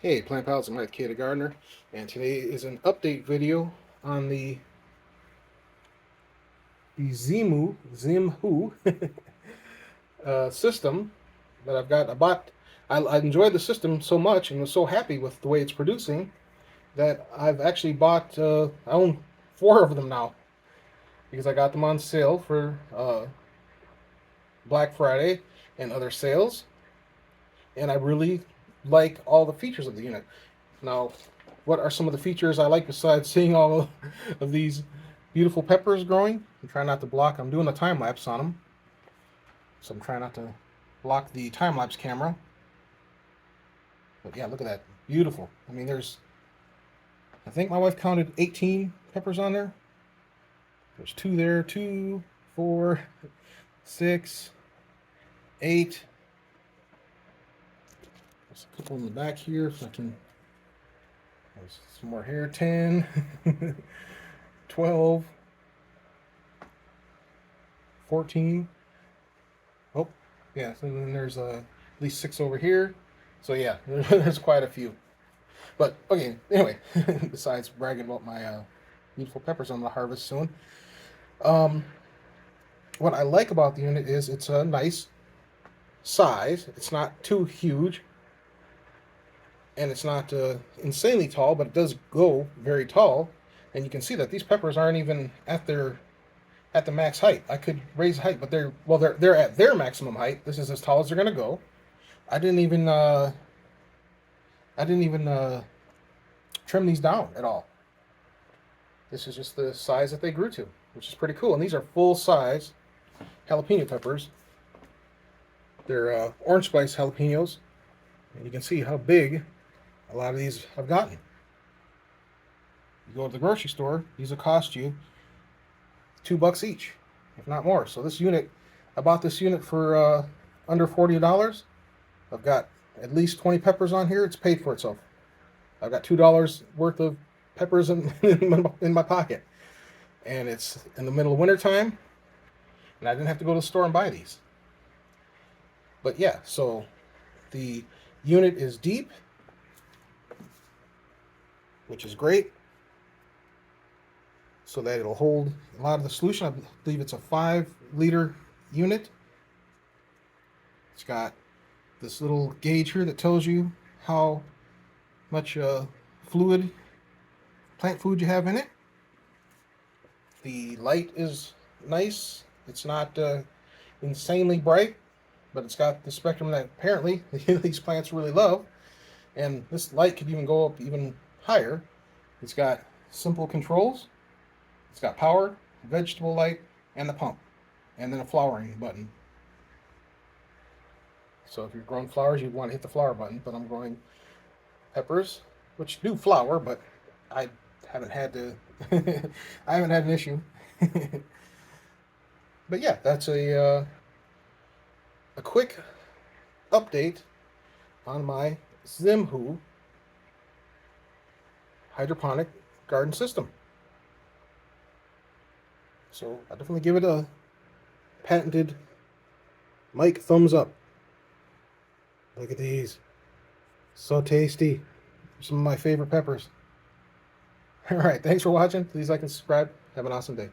Hey Plant Pals, I'm Mike the Gardener, and today is an update video on the Zmhoo system that I've got. I enjoyed the system so much and was so happy with the way it's producing that I've actually bought. I own 4 of them now because I got them on sale for Black Friday and other sales, and I really like all the features of the unit. Now, what are some of the features I like besides seeing all of these beautiful peppers growing? I'm trying not to block. I'm doing a time lapse on them, so I'm trying not to block the time lapse camera. But yeah, look at that, beautiful. I mean, I think my wife counted 18 peppers on there. There's 2 there, 2, 4, 6, 8. There's a couple in the back here, if I can. There's some more here. 10, 12. 14. Oh, yeah, so then there's at least 6 over here. So yeah, there's quite a few. But okay, anyway, besides bragging about my beautiful peppers I'm gonna harvest soon, um, what I like about the unit is it's a nice size. It's not too huge, and it's not insanely tall, but it does go very tall. And you can see that these peppers aren't even at the max height. I could raise height, but they're at their maximum height. This is as tall as they're gonna go. I didn't even trim these down at all. This is just the size that they grew to, which is pretty cool. And these are full size jalapeno peppers. They're orange spice jalapenos, and you can see how big a lot of these have gotten. You go to the grocery store, these will cost you $2 each, if not more. So this unit, I bought this unit for under $40. I've got at least 20 peppers on here. It's paid for itself. I've got $2 worth of peppers in my pocket, and it's in the middle of winter time, and I didn't have to go to the store and buy these. But yeah, so the unit is deep, which is great, so that it'll hold a lot of the solution. I believe it's a 5-liter unit. It's got this little gauge here that tells you how much fluid, plant food you have in it. The light is nice. It's not insanely bright, but it's got the spectrum that apparently these plants really love. And this light could even go up even higher. It's got simple controls. It's got power, vegetable light, and the pump, and then a flowering button. So if you're growing flowers, you'd want to hit the flower button, but I'm growing peppers, which do flower, but I haven't had to I haven't had an issue. But yeah, that's a quick update on my Zmhoo hydroponic garden system. So I definitely give it a patented Mike thumbs up. Look at these. So tasty. Some of my favorite peppers. All right, thanks for watching. Please like and subscribe. Have an awesome day.